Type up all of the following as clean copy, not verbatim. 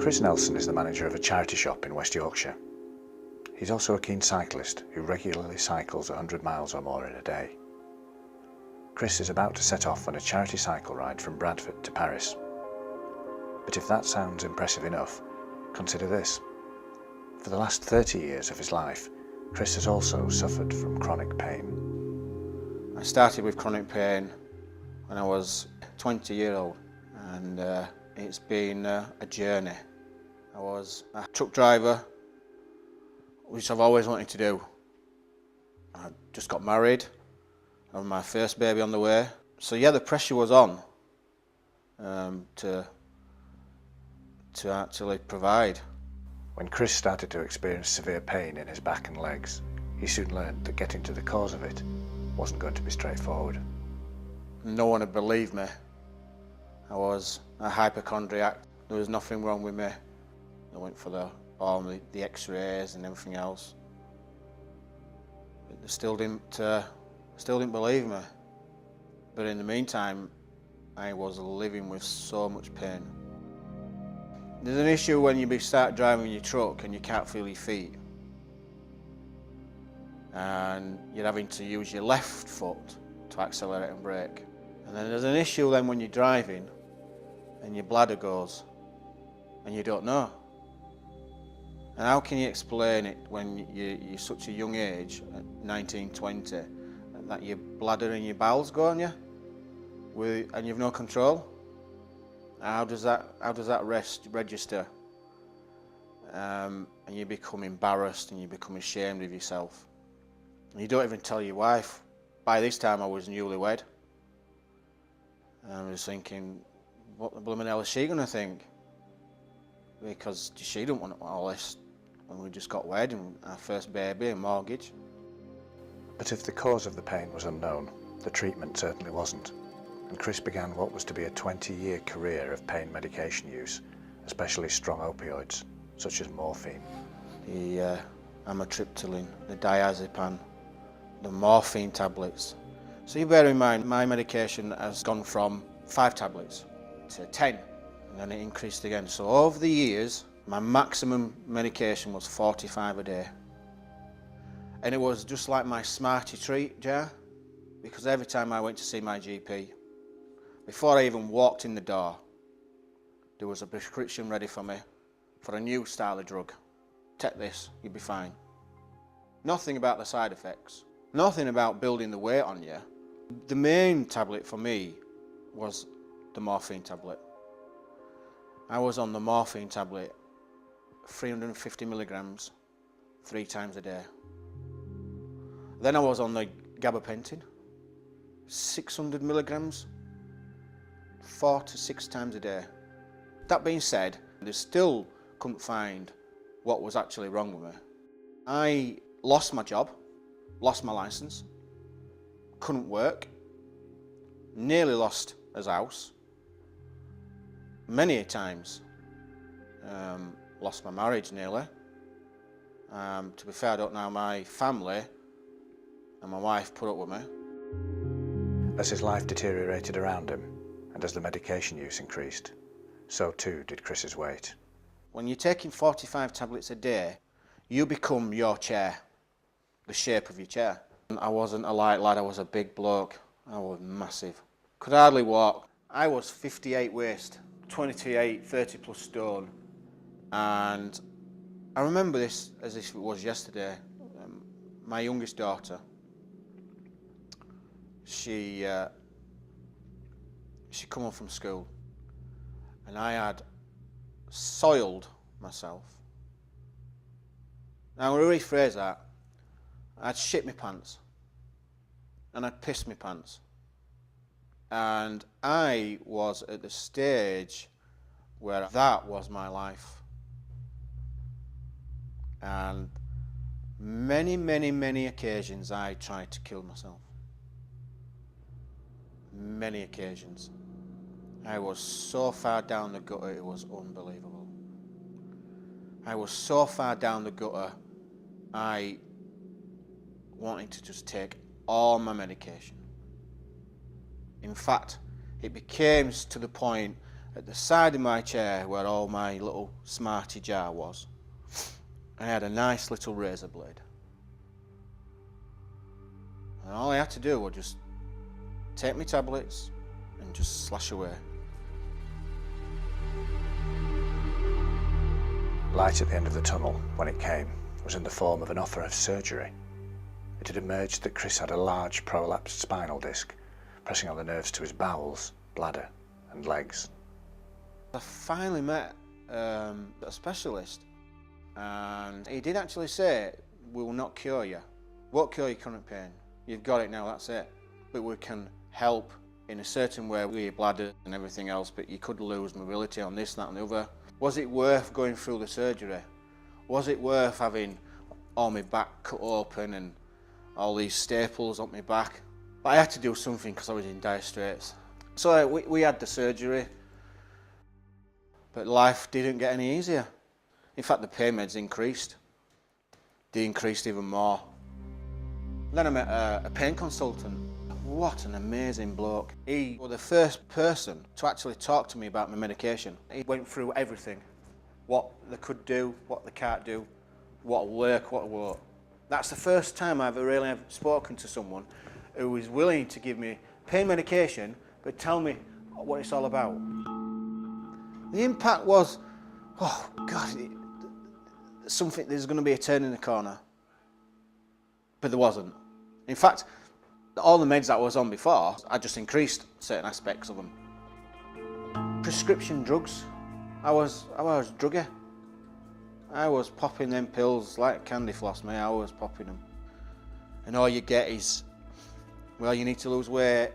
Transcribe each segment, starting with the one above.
Chris Nelson is the manager of a charity shop in West Yorkshire. He's also a keen cyclist who regularly cycles 100 miles or more in a day. Chris is about to set off on a charity cycle ride from Bradford to Paris. But if that sounds impressive enough, consider this. For the last 30 years of his life, Chris has also suffered from chronic pain. I started with chronic pain when I was 20 years old, and it's been a journey. I was a truck driver, which I've always wanted to do. I just got married, I had my first baby on the way. So yeah, the pressure was on to actually provide. When Chris started to experience severe pain in his back and legs, he soon learned that getting to the cause of it wasn't going to be straightforward. No one would believe me. I was a hypochondriac. There was nothing wrong with me. I went for all the x-rays and everything else. But they still didn't believe me. But in the meantime, I was living with so much pain. There's an issue when you start driving your truck and you can't feel your feet. And you're having to use your left foot to accelerate and brake. And then there's an issue then when you're driving and your bladder goes and you don't know. And how can you explain it when you're such a young age, at 19, 20, that your bladder and your bowels go on you and you've no control? How does that register? And you become embarrassed and you become ashamed of yourself. And you don't even tell your wife. By this time I was newlywed. And I was thinking, what the blooming hell is she going to think? Because she didn't want all this. And we just got wed and our first baby and mortgage. But if the cause of the pain was unknown, the treatment certainly wasn't. And Chris began what was to be a 20-year career of pain medication use, especially strong opioids, such as morphine. The amitriptyline, the diazepam, the morphine tablets. So you bear in mind, my medication has gone from 5 tablets to 10, and then it increased again. So over the years, my maximum medication was 45 a day. And it was just like my Smartie treat jar, because every time I went to see my GP, before I even walked in the door, there was a prescription ready for me for a new style of drug. Take this, you'll be fine. Nothing about the side effects, nothing about building the weight on you. The main tablet for me was the morphine tablet. I was on the morphine tablet, 350 milligrams, 3 times a day. Then I was on the gabapentin, 600 milligrams, 4 to 6 times a day. That being said, they still couldn't find what was actually wrong with me. I lost my job, lost my license, couldn't work, nearly lost his house, many times, lost my marriage nearly. To be fair, I don't know, my family and my wife put up with me. As his life deteriorated around him, and as the medication use increased, so too did Chris's weight. When you're taking 45 tablets a day, you become your chair, the shape of your chair. I wasn't a light lad, I was a big bloke. I was massive. Could hardly walk. I was 58 waist, 28, 30 plus stone. And I remember this as if it was yesterday. My youngest daughter, she come home from school and I had soiled myself. Now, to rephrase that, I'd shit my pants and I'd pissed my pants. And I was at the stage where that was my life. And many, many, many occasions I tried to kill myself. Many occasions. I was so far down the gutter, it was unbelievable. I was so far down the gutter, I wanted to just take all my medication. In fact, it became to the point At the side of my chair, where all my little Smartie jar was, I had a nice little razor blade. And all I had to do was just take my tablets and just slash away. Light at the end of the tunnel, when it came, was in the form of an offer of surgery. It had emerged that Chris had a large prolapsed spinal disc, pressing on the nerves to his bowels, bladder and legs. I finally met a specialist, and he did actually say, "We will not cure you. Won't cure your current pain. You've got it now, that's it. But we can help in a certain way with your bladder and everything else, but you could lose mobility on this, that and the other." Was it worth going through the surgery? Was it worth having all my back cut open and all these staples on my back? But I had to do something because I was in dire straits. So we had the surgery, but life didn't get any easier. In fact, the pain meds increased. They increased even more. Then I met a pain consultant. What an amazing bloke. He was the first person to actually talk to me about my medication. He went through everything. What they could do, what they can't do, what will work, what won't. That's the first time I've really spoken to someone who was willing to give me pain medication, but tell me what it's all about. The impact was, oh God, there's going to be a turn in the corner. But there wasn't. In fact, all the meds that I was on before, I just increased certain aspects of them. Prescription drugs, I was druggy. I was popping them pills like candy floss, mate. I was popping them. And all you get is, well, you need to lose weight.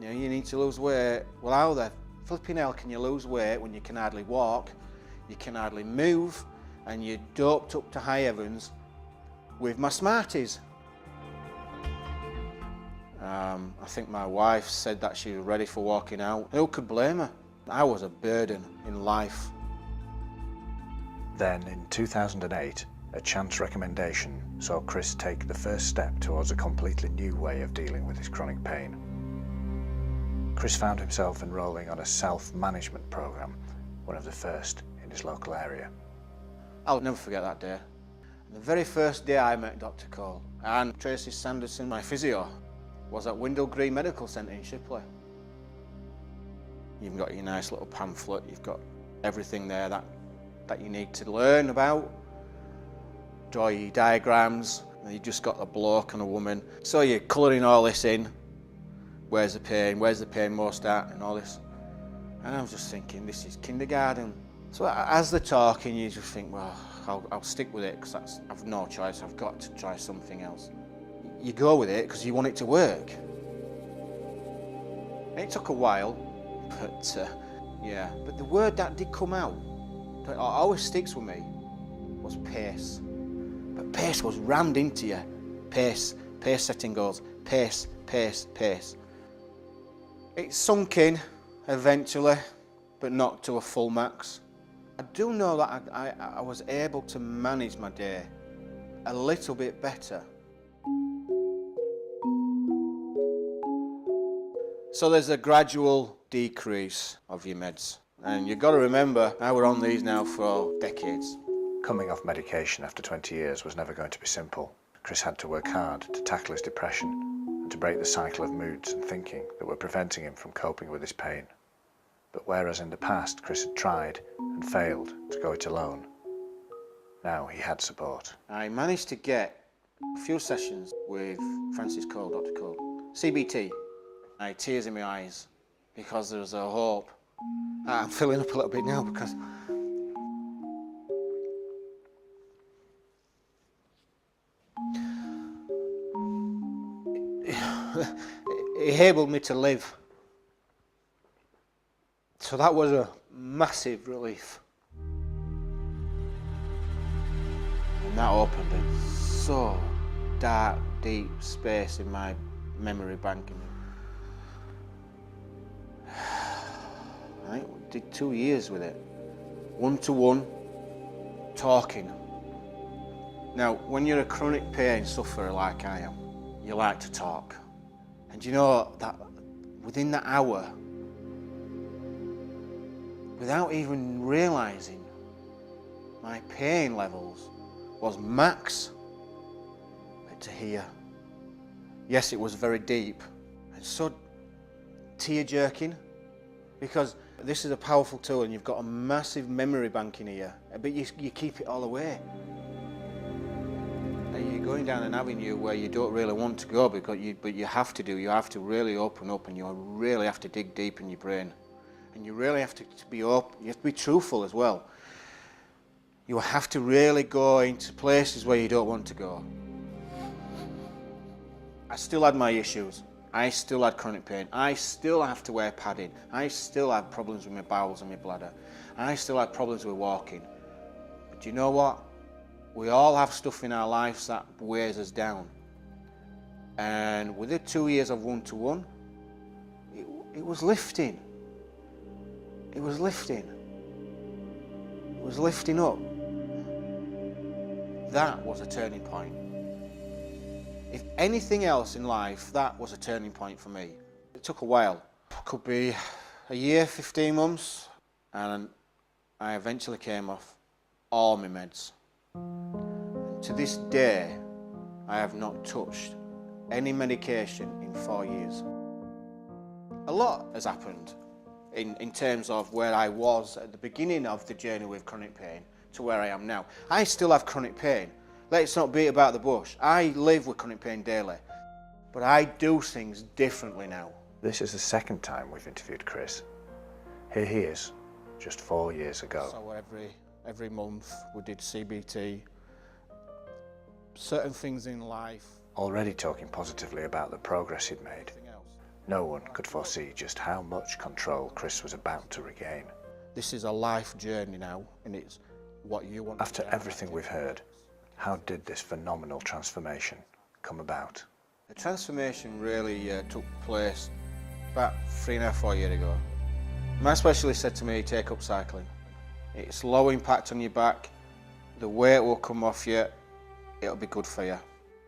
You need to lose weight. Well, how the flipping hell can you lose weight when you can hardly walk, you can hardly move, and you're doped up to high heavens with my Smarties? I think my wife said that she was ready for walking out. Who could blame her? I was a burden in life. Then, in 2008, a chance recommendation saw Chris take the first step towards a completely new way of dealing with his chronic pain. Chris found himself enrolling on a self-management program, one of the first in his local area. I'll never forget that day. The very first day I met Dr. Cole, and Tracy Sanderson, my physio, was at Windle Green Medical Centre in Shipley. You've got your nice little pamphlet, you've got everything there that you need to learn about. Draw your diagrams, and you've just got a bloke and a woman. So you're colouring all this in. Where's the pain most at, and all this. And I was just thinking, this is kindergarten. So as they're talking, you just think, well, I'll stick with it because I've no choice, I've got to try something else. You go with it because you want it to work. It took a while, but the word that did come out, that always sticks with me, was pace. But pace was rammed into you. Pace setting goals, pace. It sunk in eventually, but not to a full max. I do know that I was able to manage my day a little bit better. So there's a gradual decrease of your meds. And you've got to remember, I were on these now for decades. Coming off medication after 20 years was never going to be simple. Chris had to work hard to tackle his depression and to break the cycle of moods and thinking that were preventing him from coping with his pain. But whereas in the past Chris had tried and failed to go it alone, now he had support. I managed to get a few sessions with Francis Cole, Dr. Cole. CBT. I had tears in my eyes because there was a hope. I'm filling up a little bit now because it enabled me to live. So that was a massive relief. And that opened a so dark, deep space in my memory bank. I did 2 years with it, one-to-one, talking. Now, when you're a chronic pain sufferer like I am, you like to talk. And you know that within that hour, without even realising my pain levels was max to here. Yes, it was very deep and so tear-jerking, because this is a powerful tool and you've got a massive memory bank in here, but you keep it all away. And you're going down an avenue where you don't really want to go, but you have to do. You have to really open up, and you really have to dig deep in your brain, and you really have to be open. You have to be truthful as well. You have to really go into places where you don't want to go. I still had my issues. I still had chronic pain. I still have to wear padding. I still had problems with my bowels and my bladder. I still had problems with walking. But you know what? We all have stuff in our lives that weighs us down. And with the 2 years of one-to-one, it was lifting. It was lifting. It was lifting up. That was a turning point. If anything else in life, that was a turning point for me. It took a while. It could be a year, 15 months, and I eventually came off all my meds. And to this day, I have not touched any medication in 4 years. A lot has happened in terms of where I was at the beginning of the journey with chronic pain to where I am now. I still have chronic pain. Let's not beat about the bush. I live with chronic pain daily, but I do things differently now. This is the second time we've interviewed Chris. Here he is, just 4 years ago. So every month we did CBT, certain things in life. Already talking positively about the progress he'd made. Everything else. No one could foresee just how much control Chris was about to regain. This is a life journey now, and it's what you want. After everything we've heard, how did this phenomenal transformation come about? The transformation really took place about 3.5 to 4 years ago. My specialist said to me, take up cycling. It's low impact on your back, the weight will come off you, it'll be good for you.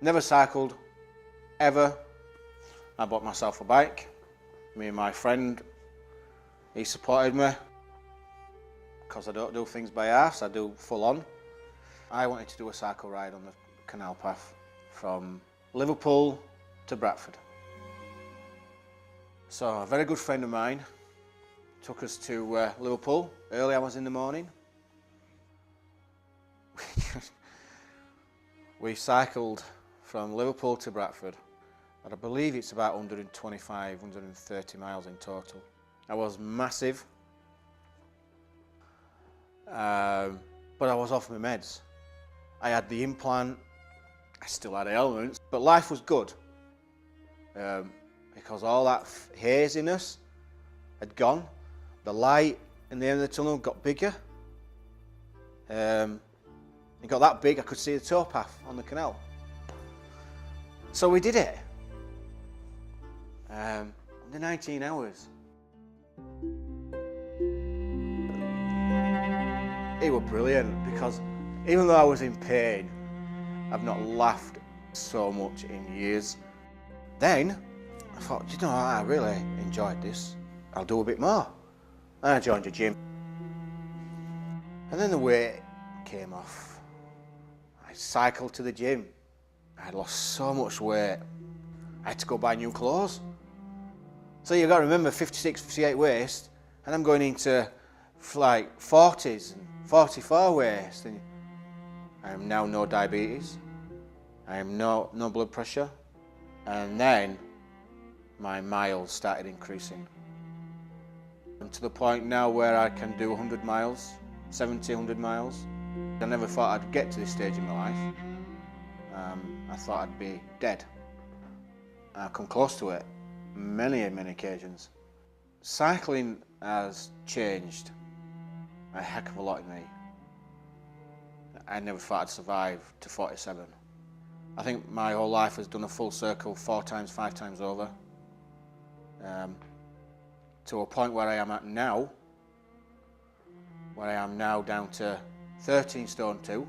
Never cycled, ever. I bought myself a bike. Me and my friend, he supported me, because I don't do things by halves, I do full on. I wanted to do a cycle ride on the canal path from Liverpool to Bradford. So a very good friend of mine took us to Liverpool, early hours in the morning. We cycled from Liverpool to Bradford, and I believe it's about 125, 130 miles in total. I was massive, but I was off my meds. I had the implant, I still had ailments, but life was good because all that haziness had gone. The light in the end of the tunnel got bigger. It got that big I could see the towpath on the canal. So we did it. Under 19 hours. It was brilliant because even though I was in pain, I've not laughed so much in years. Then I thought, you know, I really enjoyed this. I'll do a bit more. And I joined a gym. And then the weight came off. I cycled to the gym. I had lost so much weight. I had to go buy new clothes. So you've got to remember 56, 58 waist, and I'm going into like 40s and 44 waist. And I am now no diabetes. I am no blood pressure. And then my miles started increasing. And to the point now where I can do 100 miles, 70, 100 miles. I never thought I'd get to this stage in my life. I thought I'd be dead. I've come close to it many occasions. Cycling has changed a heck of a lot in me. I never thought I'd survive to 47. I think my whole life has done a full circle 4 times, 5 times over. To a point where I am at now, where I am now down to 13 stone 2.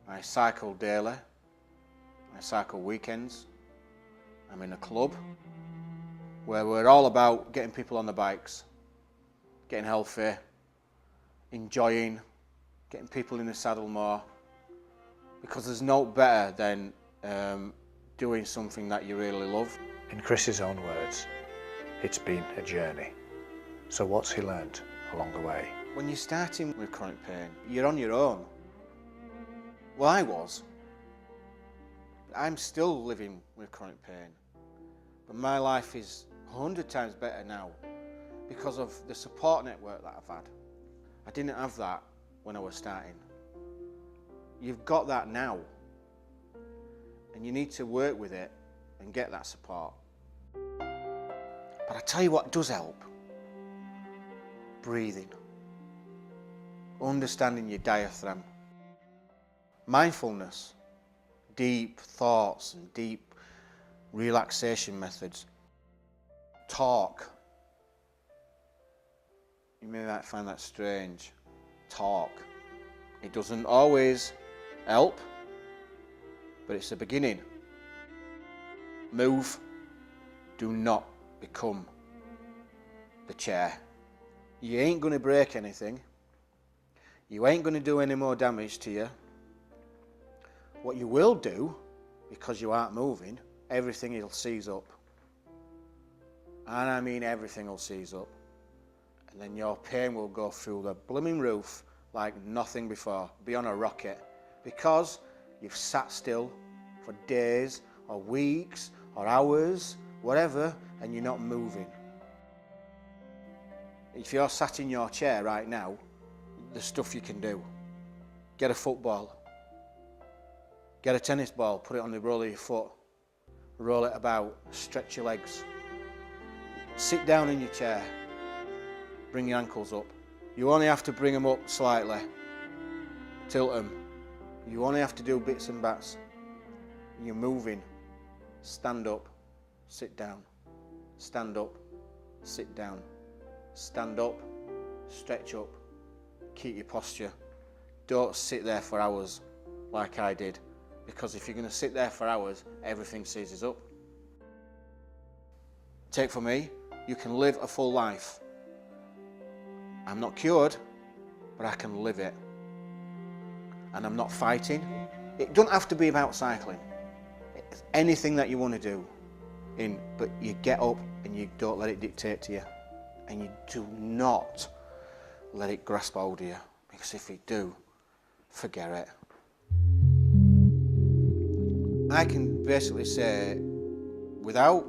I cycle daily. I cycle weekends. I'm in a club where we're all about getting people on the bikes. getting healthy, enjoying, getting people in the saddle more, because there's no better than doing something that you really love. In Chris's own words, it's been a journey. So what's he learned along the way? When you're starting with chronic pain, you're on your own. Well, I was. I'm still living with chronic pain, but my life is 100 times better now because of the support network that I've had. I didn't have that when I was starting. You've got that now, and you need to work with it and get that support. But I tell you what does help: breathing, understanding your diaphragm, mindfulness, deep thoughts and deep relaxation methods. Talk. You may might find that strange. Talk. It doesn't always help, but it's a beginning. Move. Do not become the chair. You ain't going to break anything. You ain't going to do any more damage to you. What you will do, because you aren't moving, everything will seize up. And I mean everything will seize up. And then your pain will go through the blooming roof like nothing before. Be on a rocket. Because you've sat still for days or weeks or hours, whatever, and you're not moving. If you're sat in your chair right now, there's stuff you can do. Get a football. Get a tennis ball, put it on the roll of your foot, roll it about, stretch your legs. Sit down in your chair, bring your ankles up. You only have to bring them up slightly, tilt them. You only have to do bits and bats. You're moving. Stand up, sit down. Stand up, sit down. Stand up, stretch up, keep your posture. Don't sit there for hours like I did. Because if you're going to sit there for hours, everything seizes up. Take from me, you can live a full life. I'm not cured, but I can live it. And I'm not fighting. It doesn't have to be about cycling. It's anything that you want to do. But you get up and you don't let it dictate to you. And you do not let it grasp hold of you. Because if you do, forget it. I can basically say, without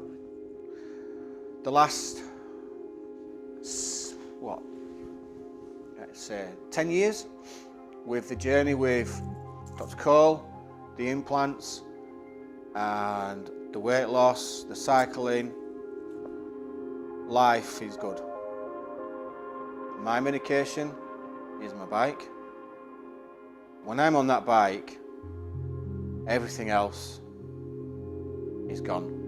the last, let's say 10 years, with the journey with Dr. Cole, the implants, and the weight loss, the cycling, life is good. My medication is my bike. When I'm on that bike, everything else is gone.